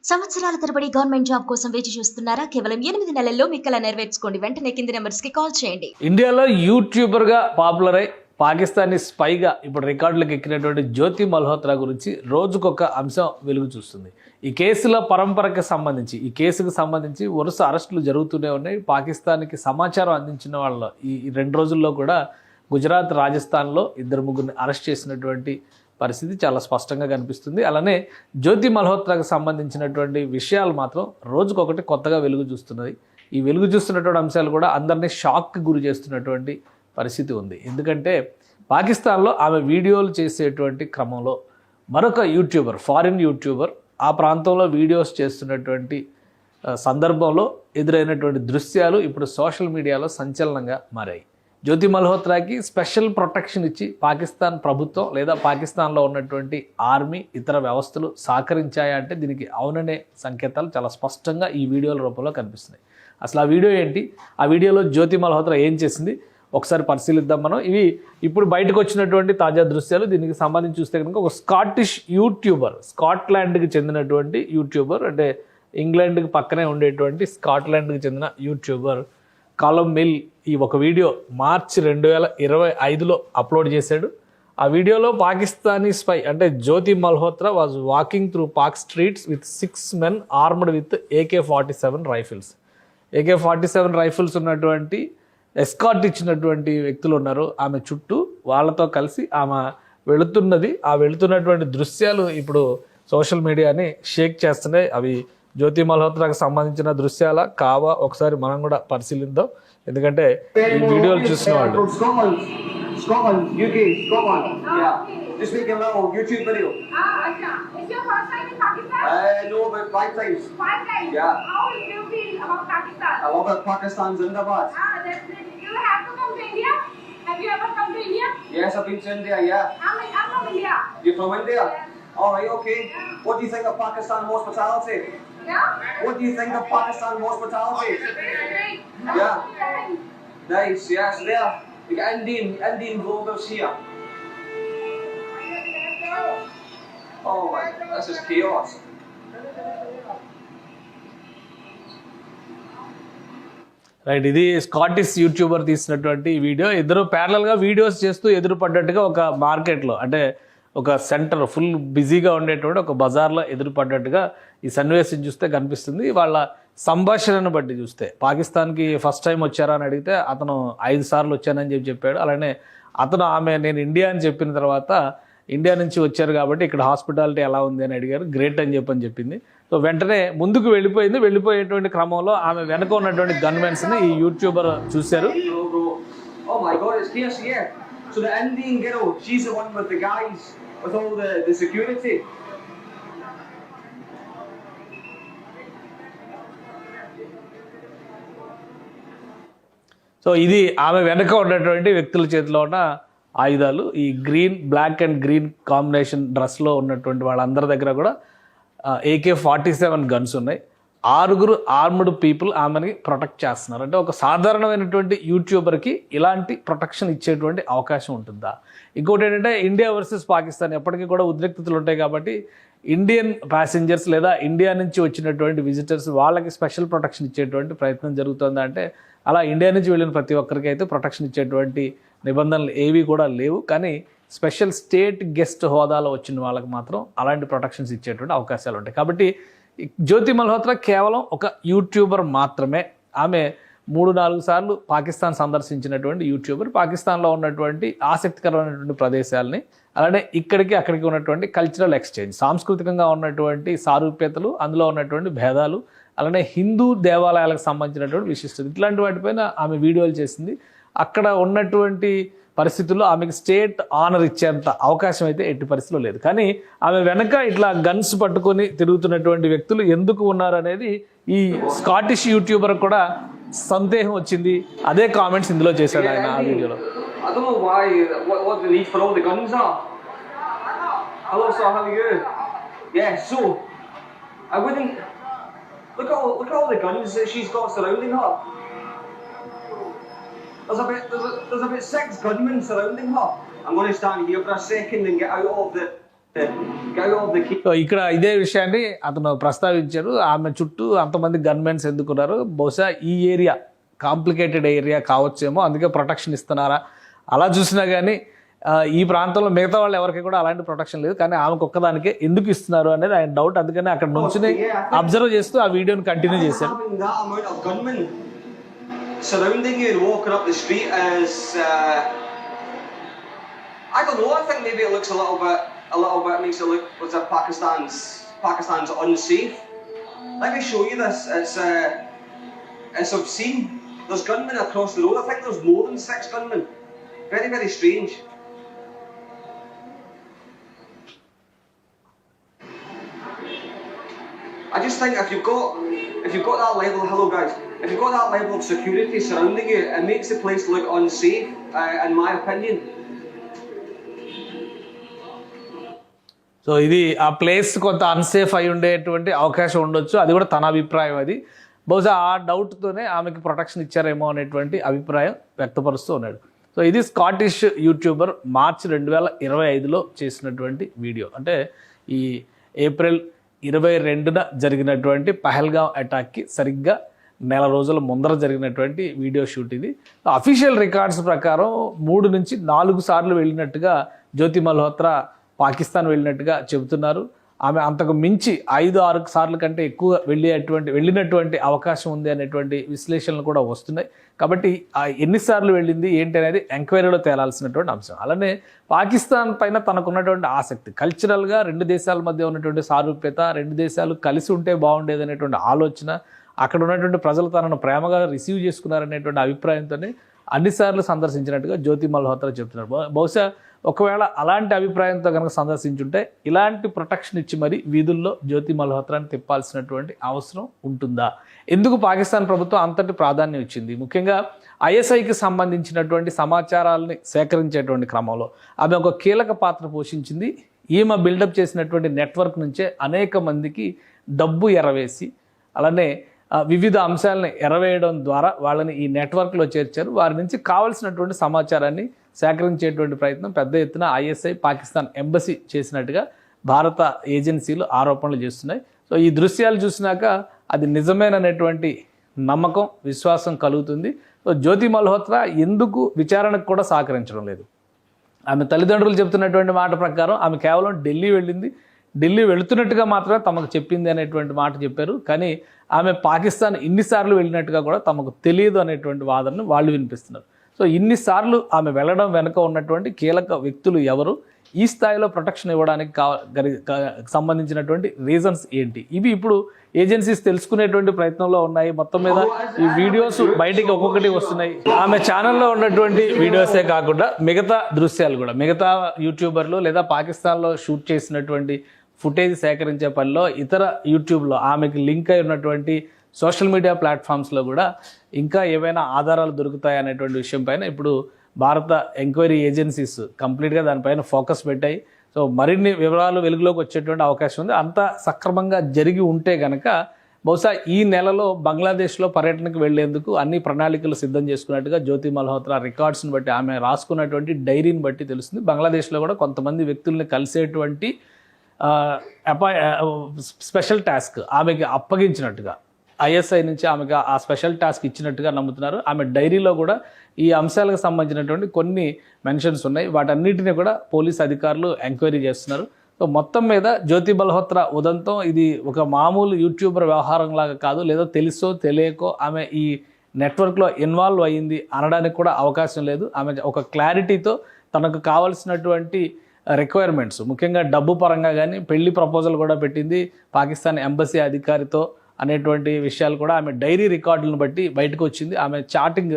సంవత్సరాల తరబడి government job కోసం వేచి చూస్తున్నారా? కేవలం 8 నెలల్లో మీ కల నెరవేర్చుకోండి. వెంటనే కింది నెంబర్స్ కి కాల్ చేయండి. ఇండియాలో యూట్యూబర్ గా పాపులర్ అయి పాకిస్తానీ స్పైగా ఇప్పుడు రికార్డులకు ఎక్కినటువంటి జ్యోతి మల్హోత్రా గురించి రోజుకొక అంశం వెలుగు చూస్తుంది. ఈ కేసుల పరంపరకి సంబంధించి ఈ కేసుకు సంబంధించి వరుస అరెస్టులు జరుగుతూనే ఉన్నాయి. పాకిస్తాన్కి సమాచారం అందించిన వాళ్ళ ఈ 2 రోజుల్లో కూడా గుజరాత్, రాజస్థాన్లో 2-3 అరెస్ట్ చేసినటువంటి పరిస్థితి చాలా స్పష్టంగా కనిపిస్తుంది. అలానే జ్యోతి మల్హోత్రాకు సంబంధించినటువంటి విషయాలు మాత్రం రోజుకొకటి కొత్తగా వెలుగు చూస్తున్నది. ఈ వెలుగు చూస్తున్నటువంటి అంశాలు కూడా అందరినీ షాక్కి గురి చేస్తున్నటువంటి పరిస్థితి ఉంది. ఎందుకంటే పాకిస్తాన్లో ఆమె వీడియోలు చేసేటువంటి క్రమంలో మరొక యూట్యూబర్, ఫారిన్ యూట్యూబర్ ఆ ప్రాంతంలో వీడియోస్ చేస్తున్నటువంటి సందర్భంలో ఎదురైనటువంటి దృశ్యాలు ఇప్పుడు సోషల్ మీడియాలో సంచలనంగా మారాయి. జ్యోతి మల్హోత్రాకి స్పెషల్ ప్రొటెక్షన్ ఇచ్చి పాకిస్తాన్ ప్రభుత్వం లేదా పాకిస్తాన్లో ఉన్నటువంటి ఆర్మీ ఇతర వ్యవస్థలు సహకరించాయా అంటే దీనికి అవుననే సంకేతాలు చాలా స్పష్టంగా ఈ వీడియోల రూపంలో కనిపిస్తున్నాయి. అసలు ఆ వీడియో ఏంటి, ఆ వీడియోలో జ్యోతి మల్హోత్రా ఏం చేసింది ఒకసారి పరిశీలిద్దాం మనం. ఇవి ఇప్పుడు బయటకు వచ్చినటువంటి తాజా దృశ్యాలు. దీనికి సంబంధించి చూస్తే కనుక ఒక స్కాటిష్ యూట్యూబర్, స్కాట్లాండ్కి చెందినటువంటి యూట్యూబర్, అంటే ఇంగ్లాండ్కి పక్కనే ఉండేటువంటి స్కాట్లాండ్కి చెందిన యూట్యూబర్ కాలం మిల్ ఈ ఒక వీడియో మార్చి 2025లో అప్లోడ్ చేశాడు. ఆ వీడియోలో పాకిస్తానీ స్పై అంటే Jyoti Malhotra was walking through Pak streets with 6 men armed with AK-47 rifles. AK-47 rifles ఉన్నటువంటి ఎస్కార్ట్ ఇచ్చినటువంటి వ్యక్తులు ఉన్నారు ఆమె చుట్టూ. వాళ్ళతో కలిసి ఆమె వెళుతున్నది, ఆ వెళుతున్నటువంటి దృశ్యాలు ఇప్పుడు సోషల్ మీడియాని షేక్ చేస్తున్నాయి. అవి జ్యోతి మల్హోత్రాకు సంబంధించిన దృశ్యాల కావా ఒకసారి మనం కూడా పరిశీలిద్దాం. ఎందుకంటే ఈ వీడియోలు చూసిన వాళ్ళు Scotland, UK, Scotland. Yeah. Just making a little YouTube video. Acha. Is your first time in Pakistan? No, about 5 times. 5 times? Yeah. How do you feel about Pakistan? I love it. Pakistan's Zindabad. That's it. You have to come to India? Have you ever come to India? Yes, I've been to India, yeah. I'm from India. You're from India? Yeah. Alright, okay. What do you think of Pakistan hospitality? Yeah? What do you think of Pakistan hospitality? Great. Yeah. Nice, yes, there. You got Indian vloggers here. Oh my, this is chaos. Right, ఇది Scottish YouTuber తీసినటువంటి video. ఇద్దరు ప్యారలల్గా videos చేస్తూ ఎదురుపడ్డట్టుగా ఒక మార్కెట్లో, అంటే ఒక centre full బిజీగా ఉండేటువంటి ఒక బజార్లో ఎదురుపడ్డట్టుగా ఈ సన్నివేశం చూస్తే కనిపిస్తుంది. వాళ్ళ సంభాషణను బట్టి చూస్తే పాకిస్తాన్కి ఫస్ట్ టైం వచ్చారా అని అడిగితే అతను 5 సార్లు వచ్చానని చెప్పాడు. అలానే అతను నేను ఇండియా అని చెప్పిన తర్వాత ఇండియా నుంచి వచ్చారు కాబట్టి ఇక్కడ హాస్పిటాలిటీ ఎలా ఉంది అని అడిగారు. గ్రేట్ అని చెప్పింది. సో వెంటనే ముందుకు వెళ్ళిపోయింది. వెళ్ళిపోయేటువంటి క్రమంలో ఆమె వెనక ఉన్నటువంటి గన్మెన్స్ని ఈ యూట్యూబర్ చూశారు. Oh my god, it's chaos here. So the Indian girl, she's the one with the guys, with all the security. So ఇది ఆమె వెనక ఉన్నటువంటి వ్యక్తుల చేతిలో ఉన్న ఆయుధాలు. ఈ బ్లాక్ అండ్ గ్రీన్ కాంబినేషన్ డ్రెస్లో ఉన్నటువంటి వాళ్ళందరి దగ్గర కూడా AK-47 గన్స్ ఉన్నాయి. 6 ఆర్మ్డ్ పీపుల్ ఆమెని ప్రొటెక్ట్ చేస్తున్నారు. అంటే ఒక సాధారణమైనటువంటి యూట్యూబర్కి ఇలాంటి ప్రొటెక్షన్ ఇచ్చేటువంటి అవకాశం ఉంటుందా? ఇంకోటి ఏంటంటే ఇండియా వర్సెస్ పాకిస్తాన్ ఎప్పటికీ కూడా ఉద్రిక్తతలు ఉంటాయి కాబట్టి ఇండియన్ ప్యాసింజర్స్ లేదా ఇండియా నుంచి వచ్చినటువంటి విజిటర్స్ వాళ్ళకి స్పెషల్ ప్రొటెక్షన్ ఇచ్చేటువంటి ప్రయత్నం జరుగుతుందా అంటే అలా ఇండియా నుంచి వెళ్ళిన ప్రతి ఒక్కరికి అయితే ప్రొటెక్షన్ ఇచ్చేటువంటి నిబంధనలు ఏవి కూడా లేవు. కానీ స్పెషల్ స్టేట్ గెస్ట్ హోదాలో వచ్చిన వాళ్ళకి మాత్రం అలాంటి ప్రొటెక్షన్స్ ఇచ్చేటువంటి అవకాశాలు ఉంటాయి. కాబట్టి జ్యోతి మల్హోత్రా కేవలం ఒక యూట్యూబర్ మాత్రమే. ఆమె 3-4 సార్లు పాకిస్తాన్ సందర్శించినటువంటి యూట్యూబర్. పాకిస్తాన్లో ఉన్నటువంటి ఆసక్తికరమైనటువంటి ప్రదేశాలని, అలానే అక్కడికి ఉన్నటువంటి కల్చరల్ ఎక్స్చేంజ్, సాంస్కృతికంగా ఉన్నటువంటి సారూప్యతలు, అందులో ఉన్నటువంటి భేదాలు, అలానే హిందూ దేవాలయాలకు సంబంధించినటువంటి విశిష్టత, ఇట్లాంటి వాటిపైన ఆమె వీడియోలు చేసింది. అక్కడ ఉన్నటువంటి పరిస్థితుల్లో ఆమెకు స్టేట్ ఆనర్ ఇచ్చేంత అవకాశం అయితే ఎట్టి పరిస్థితిలో లేదు. కానీ ఆమె వెనక ఇట్లా గన్స్ పట్టుకొని తిరుగుతున్నటువంటి వ్యక్తులు ఎందుకు ఉన్నారు అనేది ఈ స్కాటిష్ యూట్యూబర్ కూడా సందేహం వచ్చింది. అదే కామెంట్స్ ఇందులో చేశాడు ఆయన ఆ వీడియోలో. I don't know why, what the need for all the guns are. Hello sir, how are you? Yeah, so I wouldn't look at all the guns that she's got surrounding her. There's about 6 gunmen surrounding her. I'm going to stand here for a second and get out of the Get out of the key. So ఇక్కడ ఇదే విషయాన్ని అతను ప్రస్తావించారు. ఆమె చుట్టూ అంతమంది gunmen ఎందుకున్నారు, బహుశా ఈ ఏరియా కాంప్లికేటెడ్ ఏరియా కావచ్చేమో, అందుకే ప్రొటెక్షన్ ఇస్తున్నారా. అలా చూసినా కానీ ఈ ప్రాంతంలో మిగతా వాళ్ళు ఎవరికి కూడా అలాంటి ప్రొటెక్షన్ లేదు, కానీ ఆమెకు ఒక్కదానికే ఎందుకు ఇస్తున్నారు అనేది ఆయన డౌట్. అందుకని అక్కడ నుంచి అబ్జర్వ్ చేస్తూ ఆ వీడియోని కంటిన్యూ చేశారు. Having that amount of gunmen surrounding you and walking up the street is, I don't know. I think maybe it looks a little bit makes it look as if Pakistan's unsafe. Let me show you this. It's obscene. There's gunmen across the road. I think there's more than 6 gunmen. Very, very strange. I just think if you've got that level, hello guys, if you've got that level of security surrounding you, it makes the place look unsafe, in my opinion. So ఇది ఆ place కొంత unsafe అయి ఉండేటువంటి అవకాశం ఉండొచ్చు, అది కూడా తన అభిప్రాయం. అది బహుశా ఆ డౌట్తోనే ఆమెకి ప్రొటెక్షన్ ఇచ్చారేమో అనేటువంటి అభిప్రాయం వ్యక్తపరుస్తూ ఉన్నాడు. సో ఇది స్కాటిష్ యూట్యూబర్ మార్చి 2025లో చేసినటువంటి వీడియో. అంటే ఈ ఏప్రిల్ 22న జరిగినటువంటి పహల్గాం అటాక్కి సరిగ్గా నెల రోజుల ముందర జరిగినటువంటి వీడియో షూట్ ఇది. అఫీషియల్ రికార్డ్స్ ప్రకారం 3 నుంచి 4 సార్లు వెళ్ళినట్టుగా జ్యోతి మల్హోత్రా పాకిస్తాన్ వెళ్ళినట్టుగా చెబుతున్నారు. ఆమె అంతకు మించి 5-6 సార్లు కంటే ఎక్కువ వెళ్ళినటువంటి అవకాశం ఉంది అనేటువంటి విశ్లేషణలు కూడా వస్తున్నాయి. కాబట్టి ఎన్నిసార్లు వెళ్ళింది ఏంటి అనేది ఎంక్వైరీలో తేలాల్సినటువంటి అంశం. అలానే పాకిస్తాన్ పైన తనకున్నటువంటి ఆసక్తి, కల్చరల్గా 2 దేశాల మధ్య ఉన్నటువంటి సారూప్యత, 2 దేశాలు కలిసి ఉంటే బాగుండేది అనేటువంటి ఆలోచన, అక్కడ ఉన్నటువంటి ప్రజలు తనను ప్రేమగా రిసీవ్ చేసుకున్నారనేటువంటి అభిప్రాయంతోనే అన్నిసార్లు సందర్శించినట్టుగా జ్యోతి మల్హోత్రా చెప్తున్నారు. బహుశా ఒకవేళ అలాంటి అభిప్రాయంతో కనుక సందర్శించుంటే ఇలాంటి ప్రొటెక్షన్ ఇచ్చి మరి వీధుల్లో జ్యోతి మల్హోత్రాని తిప్పాల్సినటువంటి అవసరం ఉంటుందా? ఎందుకు పాకిస్తాన్ ప్రభుత్వం అంతటి ప్రాధాన్యం ఇచ్చింది? ముఖ్యంగా ఐఎస్ఐకి సంబంధించినటువంటి సమాచారాలని సేకరించేటువంటి క్రమంలో ఆమె ఒక కీలక పాత్ర పోషించింది. ఈమె బిల్డప్ చేసినటువంటి నెట్వర్క్ నుంచే అనేక మందికి డబ్బు ఎరవేసి, అలానే వివిధ అంశాలని ఎరవేయడం ద్వారా వాళ్ళని ఈ నెట్వర్క్లో చేర్చారు. వారి నుంచి కావలసినటువంటి సమాచారాన్ని సేకరించేటువంటి ప్రయత్నం పెద్ద ఎత్తున ఐఎస్ఐ పాకిస్తాన్ ఎంబసీ చేసినట్టుగా భారత ఏజెన్సీలు ఆరోపణలు చేస్తున్నాయి. సో ఈ దృశ్యాలు చూసినాక అది నిజమేననేటువంటి నమ్మకం, విశ్వాసం కలుగుతుంది. సో జ్యోతి మల్హోత్రా ఎందుకు విచారణకు కూడా సహకరించడం లేదు? ఆమె తల్లిదండ్రులు చెప్తున్నటువంటి మాట ప్రకారం ఆమె కేవలం ఢిల్లీ వెళ్ళింది, ఢిల్లీ వెళుతున్నట్టుగా మాత్రమే తమకు చెప్పింది అనేటువంటి మాట చెప్పారు. కానీ ఆమె పాకిస్తాన్ ఇన్నిసార్లు వెళ్ళినట్టుగా కూడా తమకు తెలియదు అనేటువంటి వాదనను వాళ్ళు వినిపిస్తున్నారు. సో ఇన్నిసార్లు ఆమె వెళ్ళడం వెనుక ఉన్నటువంటి కీలక వ్యక్తులు ఎవరు, ఈ స్థాయిలో ప్రొటెక్షన్ ఇవ్వడానికి సంబంధించినటువంటి రీజన్స్ ఏంటి, ఇవి ఇప్పుడు ఏజెన్సీస్ తెలుసుకునేటువంటి ప్రయత్నంలో ఉన్నాయి. మొత్తం మీద ఈ వీడియోస్ బయటికి ఒక్కొక్కటి వస్తున్నాయి. ఆమె ఛానల్లో ఉన్నటువంటి వీడియోసే కాకుండా మిగతా దృశ్యాలు కూడా మిగతా యూట్యూబర్లు లేదా పాకిస్తాన్లో షూట్ చేసినటువంటి ఫుటేజ్ సేకరించే పనిలో ఇతర యూట్యూబ్లో ఆమెకి లింక్ అయి ఉన్నటువంటి సోషల్ మీడియా ప్లాట్ఫామ్స్లో కూడా ఇంకా ఏవైనా ఆధారాలు దొరుకుతాయి అనేటువంటి విషయం పైన ఇప్పుడు భారత ఎంక్వైరీ ఏజెన్సీస్ కంప్లీట్గా దానిపైన ఫోకస్ పెట్టాయి. సో మరిన్ని వివరాలు వెలుగులోకి వచ్చేటువంటి అవకాశం ఉంది. అంతా సక్రమంగా జరిగి ఉంటే గనక బహుశా ఈ నెలలో బంగ్లాదేశ్లో పర్యటనకు వెళ్లేందుకు అన్ని ప్రణాళికలు సిద్ధం చేసుకున్నట్టుగా జ్యోతి మల్హోత్రా రికార్డ్స్ని బట్టి, ఆమె రాసుకున్నటువంటి డైరీని బట్టి తెలుస్తుంది. బంగ్లాదేశ్లో కూడా కొంతమంది వ్యక్తుల్ని కలిసేటువంటి స్పెషల్ టాస్క్ ఆమెకి అప్పగించినట్టుగా ఐఎస్ఐ నుంచి ఆమెకు ఆ స్పెషల్ టాస్క్ ఇచ్చినట్టుగా నమ్ముతున్నారు. ఆమె డైరీలో కూడా ఈ అంశాలకు సంబంధించినటువంటి కొన్ని మెన్షన్స్ ఉన్నాయి. వాటన్నిటిని కూడా పోలీస్ అధికారులు ఎంక్వైరీ చేస్తున్నారు. సో మొత్తం మీద జ్యోతి మల్హోత్రా ఉదంతం ఇది ఒక మామూలు యూట్యూబర్ వ్యవహారం లాగా కాదు, లేదా తెలుసో తెలియకో ఆమె ఈ నెట్వర్క్లో ఇన్వాల్వ్ అయ్యింది అనడానికి కూడా అవకాశం లేదు. ఆమె ఒక క్లారిటీతో తనకు కావాల్సినటువంటి రిక్వైర్మెంట్స్, ముఖ్యంగా డబ్బు పరంగా కానీ పెళ్లి ప్రపోజల్ కూడా పెట్టింది పాకిస్తాన్ ఎంబసీ అధికారితో అనేటువంటి విషయాలు కూడా ఆమె డైరీ రికార్డులను బట్టి బయటకు వచ్చింది. ఆమె చాటింగ్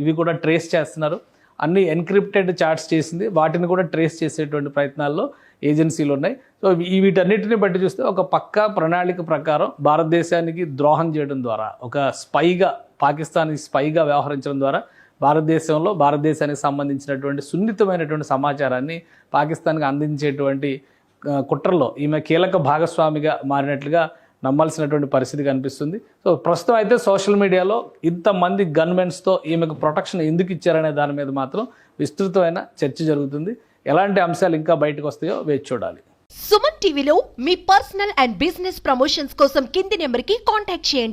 ఇవి కూడా ట్రేస్ చేస్తున్నారు. అన్ని ఎన్క్రిప్టెడ్ చాట్స్ చేసింది, వాటిని కూడా ట్రేస్ చేసేటువంటి ప్రయత్నాల్లో ఏజెన్సీలు ఉన్నాయి. సో వీటన్నిటిని బట్టి చూస్తే ఒక పక్కా ప్రణాళిక ప్రకారం భారతదేశానికి ద్రోహం చేయడం ద్వారా, ఒక స్పైగా పాకిస్తాన్కి స్పైగా వ్యవహరించడం ద్వారా భారతదేశానికి సంబంధించినటువంటి సున్నితమైనటువంటి సమాచారాన్ని పాకిస్తాన్కి అందించేటువంటి కుట్రలో ఈమె కీలక భాగస్వామిగా మారినట్లుగా నమ్మాల్సినటువంటి పరిస్థితి కనిపిస్తుంది. సో ప్రస్తుతం అయితే సోషల్ మీడియాలో ఇంతమంది గన్మెన్స్తో ఈమెకు ప్రొటెక్షన్ ఎందుకు ఇచ్చారనే దాని మీద మాత్రం విస్తృతమైన చర్చ జరుగుతుంది. ఎలాంటి అంశాలు ఇంకా బయటకు వస్తాయో వేచి చూడాలి. సుమన్ టీవీలో మీ పర్సనల్ అండ్ బిజినెస్ ప్రమోషన్స్ కోసం కింది నెంబర్కి కాంటాక్ట్ చేయండి.